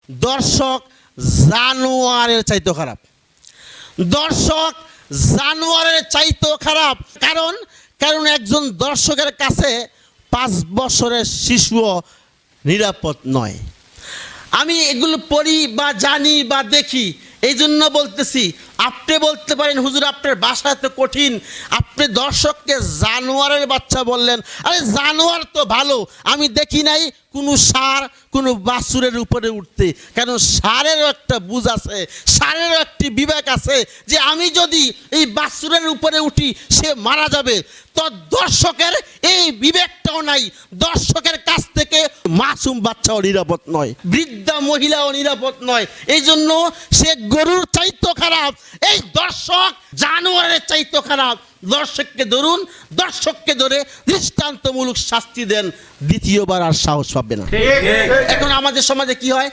দর্শক জানোয়ারের চাইতে খারাপ, দর্শক জানোয়ারের চাইতে খারাপ। কারণ একজন দর্শকের কাছে 5 বছরের শিশুও নিরাপদ নয়। আমি এগুলো পড়ি বা জানি বা দেখি, এই জন্য বলতেছি। আপনি বলতে পারেন হুজুর আপনার ভাষা এত কঠিন, আপনি দর্শককে জানোয়ারের বাচ্চা বললেন। আরে জানোয়ার তো ভালো, আমি দেখি নাই কোনো ষাঁড় কোনো বাছুরের উপরে উঠতে। কেন ষাঁড়েরও একটা বুঝ আছে, ষাঁড়েরও একটি বিবেক আছে যে আমি যদি এই বাছুরের উপরে উঠি সে মারা যাবে। তো দর্শকের এই বিবেকটাও নাই, দর্শকের কাছ থেকে মাসুম বাচ্চাও নিরাপদ নয়, বৃদ্ধা মহিলাও নিরাপদ নয়। এই জন্য সে গরুর চাইতে খারাপ, এই দর্শক জানোয়ারের চাইতে খারাপ। দর্শককে ধরুন, দর্শককে ধরে দৃষ্টান্তমূলক শাস্তি দেন, দ্বিতীয়বার আর সাহস পাবে না। এখন আমাদের সমাজে কি হয়,